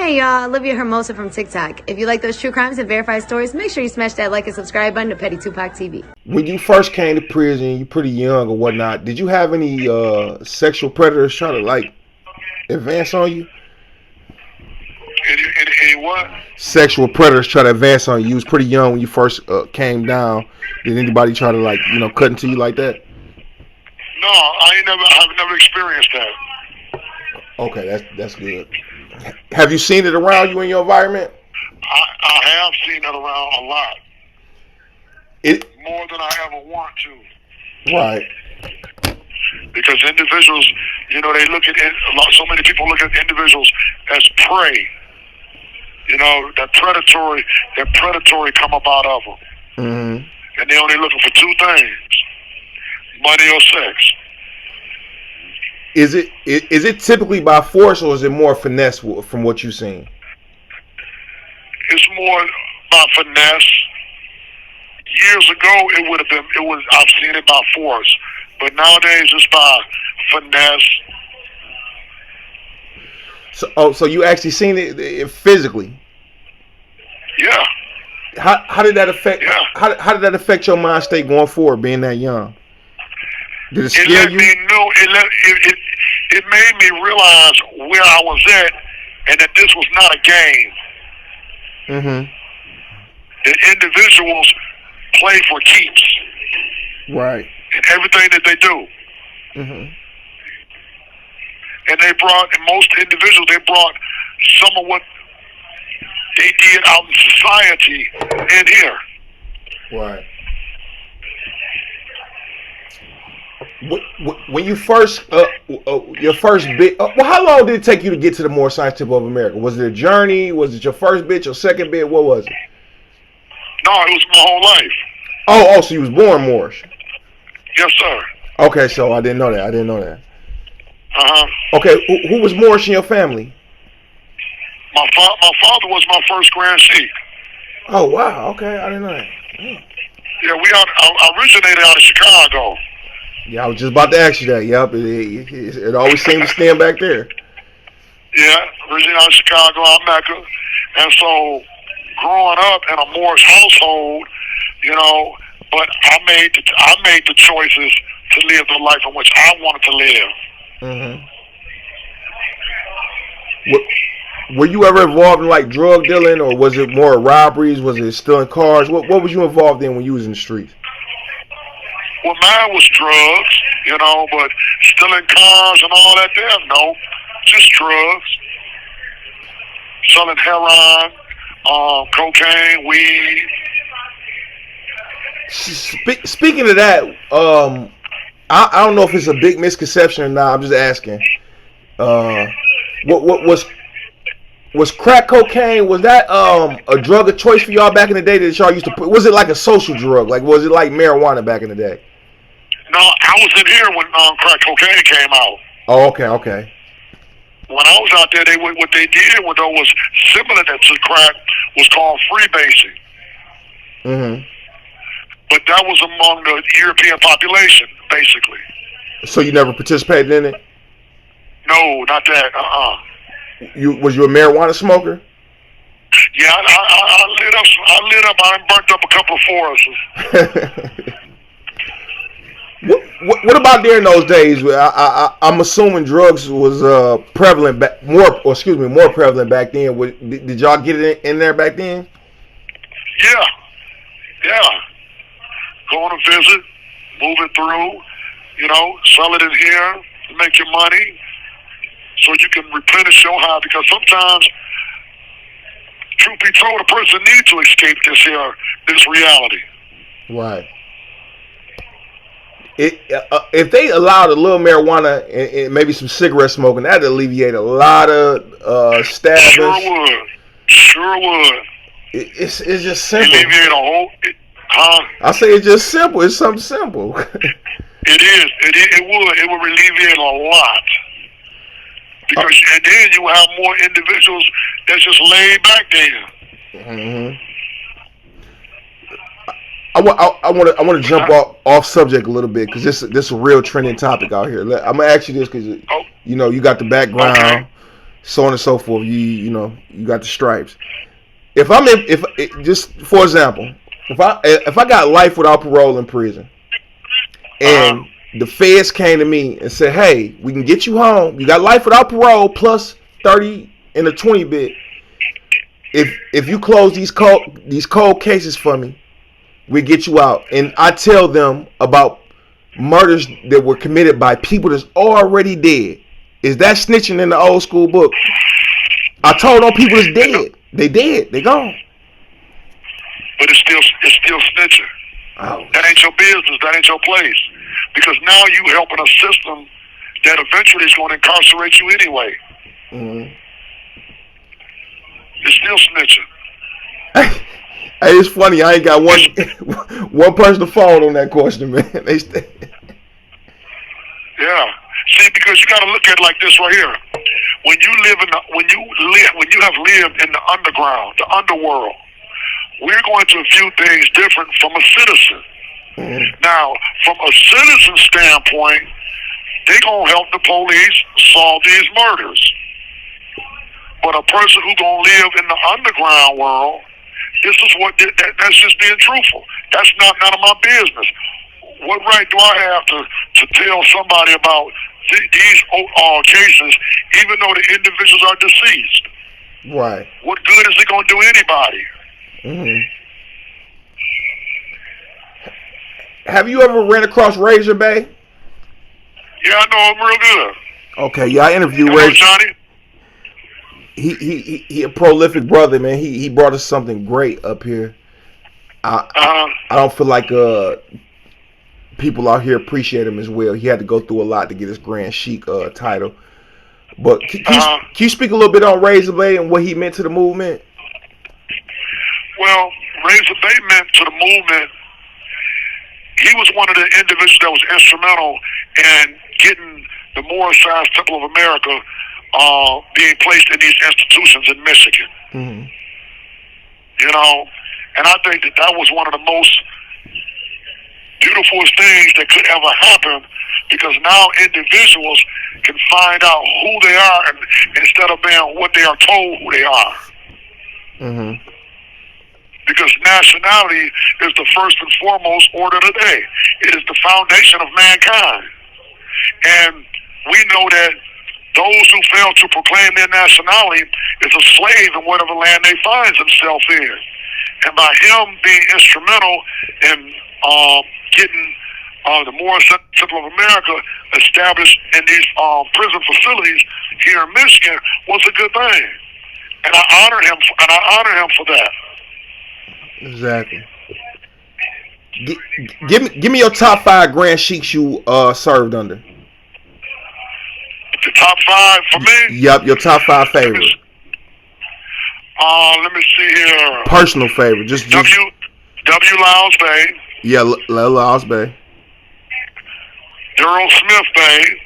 Hey y'all, Olivia Hermosa from TikTok. If you like those true crimes and verified stories, make sure you smash that like and subscribe button to Petty Tupac TV. When you first came to prison, you pretty young or whatnot, did you have any sexual predators try to like advance on you? Any what? Sexual predators try to advance on you. You was pretty young when you first came down. Did anybody try to like, cut into you like that? No, I've never experienced that. Okay, that's good. Have you seen it around you in your environment? I have seen it around a lot. More than I ever want to. Right. Because individuals, they look at it, so many people look at individuals as prey. That predatory come up out of them. Mm-hmm. And they're only looking for two things: money or sex. Is it typically by force, or is it more finesse from what you've seen? It's more by finesse. Years ago, I've seen it by force, but nowadays it's by finesse. So you actually seen it physically? Yeah. How did that affect? Yeah. How did that affect your mind state going forward, being that young? Did it scare you? It made me realize where I was at, and that this was not a game. Mm-hmm. That individuals play for keeps. Right. In everything that they do. Mm-hmm. And most individuals, they brought some of what they did out in society in here. Right. When you first, your first bit, how long did it take you to get to the Moorish Science Temple of America? Was it a journey? Was it your first bit, your second bit? What was it? No, it was my whole life. Oh, so you was born Moorish? Yes, sir. Okay, so I didn't know that. Uh-huh. Okay, who was Moorish in your family? My father was my first Grand Sheik. Oh, wow. Okay, I didn't know that. Yeah, I originated out of Chicago. Yeah, I was just about to ask you that. Yep, it always seemed to stand back there. Yeah, originated out of Chicago, out of Mecca. And so, growing up in a Moorish household, but I made the choices to live the life in which I wanted to live. Mm-hmm. Were you ever involved in like drug dealing, or was it more robberies? Was it stealing cars? What was you involved in when you was in the streets? Well, mine was drugs, but stealing cars and all that there, no, just drugs. Selling heroin, cocaine, weed. Speaking of that, I don't know if it's a big misconception or not. I'm just asking. What was crack cocaine? Was that a drug of choice for y'all back in the day that y'all used to put? Was it like a social drug? Like, was it like marijuana back in the day? No, I was in here when crack cocaine came out. Oh, okay. When I was out there, what they did was similar to crack, was called freebasing. Mm-hmm. But that was among the European population, basically. So you never participated in it? No, not that. Was you a marijuana smoker? Yeah, I lit up. I burnt up a couple of forests. What about during those days? I'm assuming drugs was more prevalent back then. Did y'all get it in there back then? Yeah. Going to visit, move it through, sell it in here, make your money, so you can replenish your high. Because sometimes, truth be told, a person needs to escape this reality. Right. If they allowed a little marijuana and maybe some cigarette smoking, that'd alleviate a lot of stabbings. Sure would. It's just simple. Alleviate a whole. I say it's just simple. It's something simple. It is. It would alleviate a lot. Because and then you will have more individuals that's just laid back there. Mm-hmm. I want to jump off subject a little bit because this is a real trending topic out here. I'm gonna ask you this because you got the background. Okay. so on and so forth. You know, you got the stripes. If I'm in, if just for example, if I got life without parole in prison, and the feds came to me and said, "Hey, we can get you home. You got life without parole plus 30 in a 20 bit. If you close these cold cases for me, we get you out." And I tell them about murders that were committed by people that's already dead. Is that snitching in the old school book? I told them people that's dead. They dead. They gone. But it's still snitching. Oh. That ain't your business. That ain't your place. Because now you helping a system that eventually is going to incarcerate you anyway. Mm-hmm. It's still snitching. Hey, it's funny. I ain't got one person to phone on that question, man. Yeah. See, because you got to look at it like this right here. When you have lived in the underground, the underworld, we're going to view things different from a citizen. Mm-hmm. Now, from a citizen standpoint, they're going to help the police solve these murders. But a person who's going to live in the underground world, this is that's just being truthful. That's not none of my business. What right do I have to tell somebody about these cases, even though the individuals are deceased? Right. What good is it going to do anybody? Mm-hmm. Have you ever ran across Razor Bay? Yeah, I know him real good. Okay, yeah, I interviewed Razor. Johnny? He a prolific brother, man. He brought us something great up here. I don't feel like people out here appreciate him as well. He had to go through a lot to get his Grand Sheik title. But can you speak a little bit on Razor Bay and what he meant to the movement? Well, Razor Bay meant to the movement. He was one of the individuals that was instrumental in getting the Morris-sized Temple of America being placed in these institutions in Michigan. Mm-hmm. You know, and I think that was one of the most beautifulest things that could ever happen, because now individuals can find out who they are instead of being what they are told who they are. Mm-hmm. Because nationality is the first and foremost order of the day. It is the foundation of mankind. And we know that those who fail to proclaim their nationality is a slave in whatever land they find themselves in. And by him being instrumental in getting the Morris Temple of America established in these prison facilities here in Michigan was a good thing. And I honor him for that. Exactly. Give me your top 5 Grand Sheiks you served under. The top 5 for me? Yep, your top 5 favorites. Let me see here. Personal favorite, just W. Lyles Bay. Yeah, Lyles Bay. Daryl Smith Bay.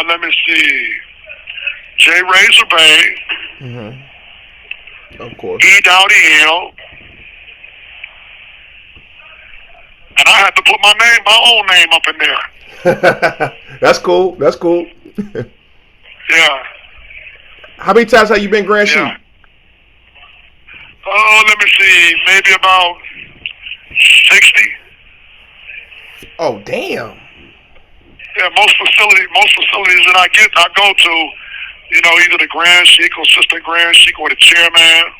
Let me see. J. Razor Bay. Mm-hmm. Of course. E. Dowdy Hill. And I had to put my own name up in there. That's cool. That's cool. Yeah. How many times have you been Grand Sheik? Yeah. Let me see. Maybe about 60. Oh, damn. Yeah, most facilities that I go to, you know, either the Grand Sheik or Assistant Grand Sheik or the chairman.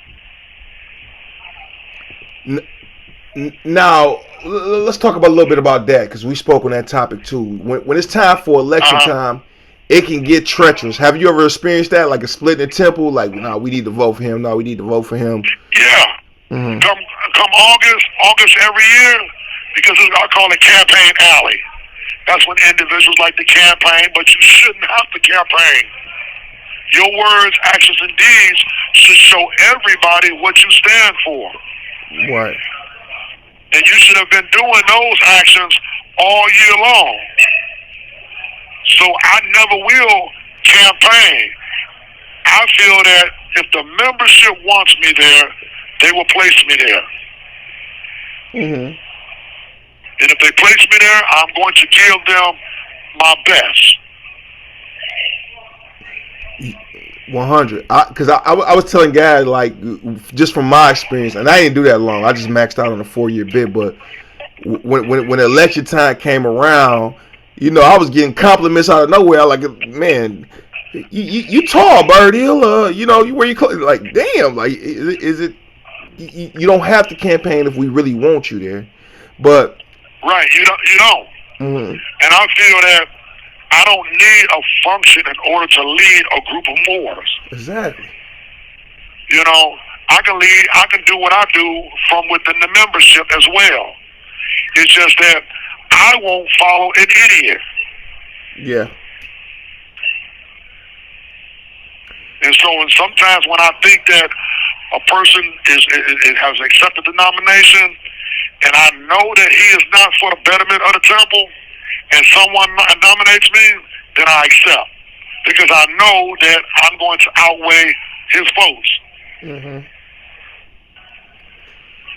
Now, let's talk about a little bit about that, because we spoke on that topic too. When it's time for election time, it can get treacherous. Have you ever experienced that, like a split in the temple? Like, no, we need to vote for him. No, we need to vote for him. Yeah. Mm-hmm. Come August every year, because I call it campaign alley. That's when individuals like to campaign, but you shouldn't have to campaign. Your words, actions, and deeds should show everybody what you stand for. Right. And you should have been doing those actions all year long. So I never will campaign. I feel that if the membership wants me there, they will place me there. Mm-hmm. And if they place me there, I'm going to give them my best. 100. Because I was telling guys, like, just from my experience, and I didn't do that long. I just maxed out on a 4-year bid. But when election time came around, I was getting compliments out of nowhere. I like, man, you tall, Bird Hill. You wear your clothes. Like, damn. Like, is it? You don't have to campaign if we really want you there. But right, you don't. Mm-hmm. And I feel that I don't need a function in order to lead a group of Moors. Exactly. I can lead, I can do what I do from within the membership as well. It's just that I won't follow an idiot. Yeah. And so sometimes when I think that a person has accepted the nomination, and I know that he is not for the betterment of the temple, and someone nominates me, then I accept. Because I know that I'm going to outweigh his votes. Mm-hmm.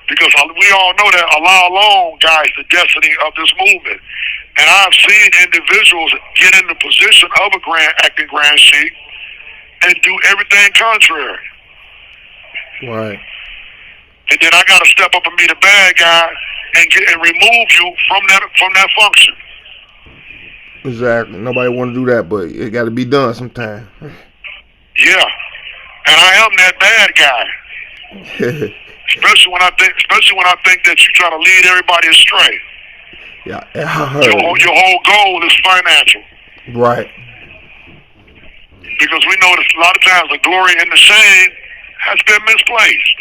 Because we all know that Allah alone guides the destiny of this movement. And I've seen individuals get in the position of a acting grand sheik and do everything contrary. Right. And then I got to step up and be the bad guy and remove you from that function. Exactly. Nobody want to do that, but it got to be done sometime. Yeah, and I am that bad guy. Especially when I think that you try to lead everybody astray. Yeah, I heard your whole goal is financial. Right. Because we know that a lot of times the glory and the shame has been misplaced.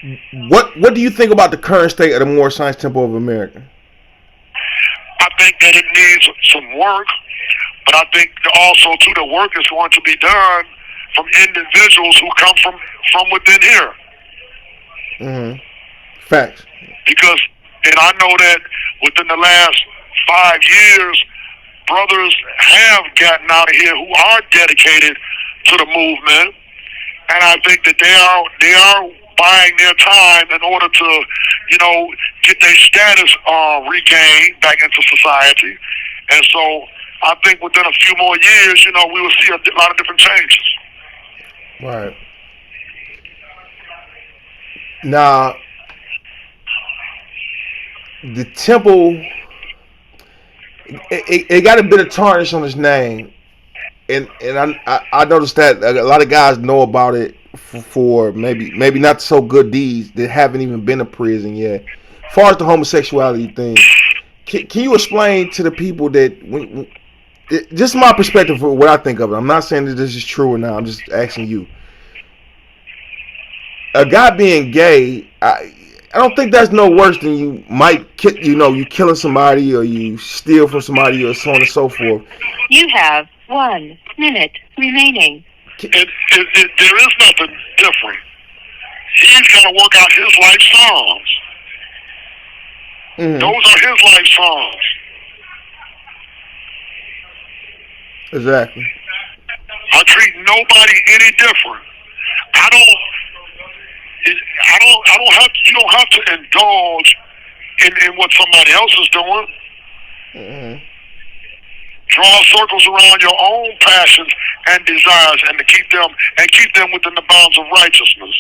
Mm-hmm. What do you think about the current state of the Moorish Science Temple of America? I think that it needs some work, but I think also too the work is going to be done from individuals who come from within here. Mm-hmm. Facts. Because, and I know that within the last 5 years, brothers have gotten out of here who are dedicated to the movement, and I think that they are buying their time in order to, get their status regained back into society. And so I think within a few more years, we will see a lot of different changes. Right. Now, the temple, it got a bit of tarnish on its name, and I noticed that a lot of guys know about it for maybe not so good deeds that haven't even been to prison yet. As far as the homosexuality thing, can you explain to the people that just my perspective for what I think of it? I'm not saying that this is true or not. I'm just asking you. A guy being gay, I don't think that's no worse than you killing somebody or you steal from somebody or so on and so forth. You have 1 minute remaining. There is nothing different. He's going to work out his life songs. Mm-hmm. Those are his life songs. Exactly. I treat nobody any different. You don't have to indulge in what somebody else is doing. Mm-hmm. Draw circles around your own passions and desires, and to keep them within the bounds of righteousness.